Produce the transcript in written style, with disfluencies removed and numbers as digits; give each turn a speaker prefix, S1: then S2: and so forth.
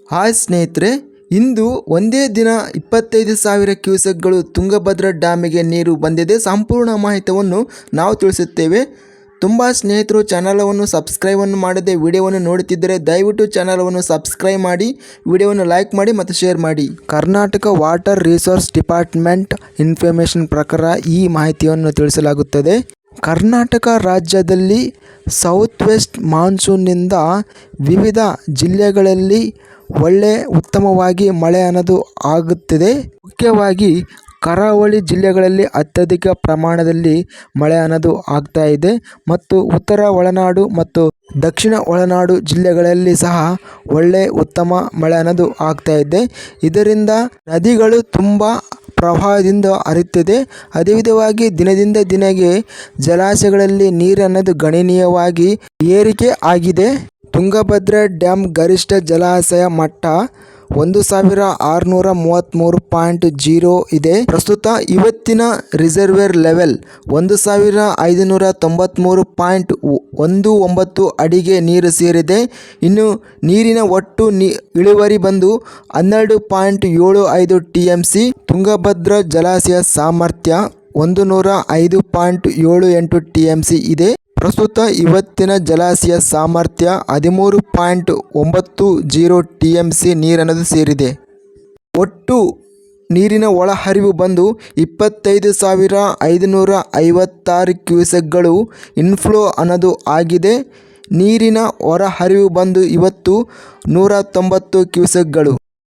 S1: Hi ಸ್ನೇಹಿತರೆ, ಇಂದು ಒಂದೇ ದಿನ 25,000 ಕ್ಯೂಸೆಕ್ಗಳು ತುಂಗಭದ್ರಾ ಡ್ಯಾಮಿಗೆ ನೀರು ಬಂದಿದೆ. ಸಂಪೂರ್ಣ ಮಾಹಿತಿಯನ್ನು ನಾವು ತಿಳಿಸುತ್ತೇವೆ. ತುಂಬ ಸ್ನೇಹಿತರು ಚಾನಲವನ್ನು ಸಬ್ಸ್ಕ್ರೈಬನ್ನು ಮಾಡದೆ ವಿಡಿಯೋವನ್ನು ನೋಡುತ್ತಿದ್ದರೆ ದಯವಿಟ್ಟು ಚಾನಲವನ್ನು ಸಬ್ಸ್ಕ್ರೈಬ್ ಮಾಡಿ, ವಿಡಿಯೋವನ್ನು ಲೈಕ್ ಮಾಡಿ ಮತ್ತು ಶೇರ್ ಮಾಡಿ. Karnataka water resource department information ಪ್ರಕಾರ ಈ ಮಾಹಿತಿಯನ್ನು ತಿಳಿಸಲಾಗುತ್ತದೆ. ಕರ್ನಾಟಕ ರಾಜ್ಯದಲ್ಲಿ ಸೌತ್ ವೆಸ್ಟ್ ಮಾನ್ಸೂನ್ನಿಂದ ವಿವಿಧ ಜಿಲ್ಲೆಗಳಲ್ಲಿ ಉತ್ತಮವಾಗಿ ಮಳೆ ಅನ್ನೋದು ಆಗುತ್ತಿದೆ. ಮುಖ್ಯವಾಗಿ ಕರಾವಳಿ ಜಿಲ್ಲೆಗಳಲ್ಲಿ ಅತ್ಯಧಿಕ ಪ್ರಮಾಣದಲ್ಲಿ ಮಳೆ ಅನ್ನೋದು ಆಗ್ತಾ ಇದೆ ಮತ್ತು ಉತ್ತರ ಒಳನಾಡು ಮತ್ತು ದಕ್ಷಿಣ ಒಳನಾಡು ಜಿಲ್ಲೆಗಳಲ್ಲಿ ಸಹ ಉತ್ತಮ ಮಳೆ ಅನ್ನೋದು ಆಗ್ತಾ ಇದೆ. ಇದರಿಂದ ನದಿಗಳು ತುಂಬ ಪ್ರವಾಹದಿಂದ ಹರಿಯುತ್ತಿದೆ. ಅದೇ ವಿಧವಾಗಿ ದಿನದಿಂದ ದಿನಕ್ಕೆ ಜಲಾಶಯಗಳಲ್ಲಿ ನೀರು ಅನ್ನೋದು ಗಣನೀಯವಾಗಿ ಏರಿಕೆ ಆಗಿದೆ. ತುಂಗಭದ್ರಾ ಡ್ಯಾಮ್ ಗರಿಷ್ಠ ಜಲಾಶಯ ಮಟ್ಟ 1,633.0 ಇದೆ. ಪ್ರಸ್ತುತ ಇವತ್ತಿನ ರಿಸರ್ವೇರ್ ಲೆವೆಲ್ 1,593.19 ಅಡಿಗೆ ನೀರು ಸೇರಿದೆ. ಇನ್ನು ನೀರಿನ ಒಟ್ಟು ಇಳುವರಿ ಬಂದು 12.75 TMC. ತುಂಗಭದ್ರಾ ಜಲಾಶಯ ಸಾಮರ್ಥ್ಯ 105.78 TMC ಇದೆ. ಪ್ರಸ್ತುತ ಇವತ್ತಿನ ಜಲಾಶಯ ಸಾಮರ್ಥ್ಯ 13.90 TMC ನೀರನ್ನೋದು ಸೇರಿದೆ. ಒಟ್ಟು ನೀರಿನ ಒಳಹರಿವು ಬಂದು 25,556 ಕ್ಯೂಸೆಕ್ಗಳು ಇನ್ಫ್ಲೋ ಅನ್ನೋದು ಆಗಿದೆ. ನೀರಿನ ಹೊರಹರಿವು ಬಂದು ಇವತ್ತು 190 ಕ್ಯೂಸೆಕ್ಗಳು.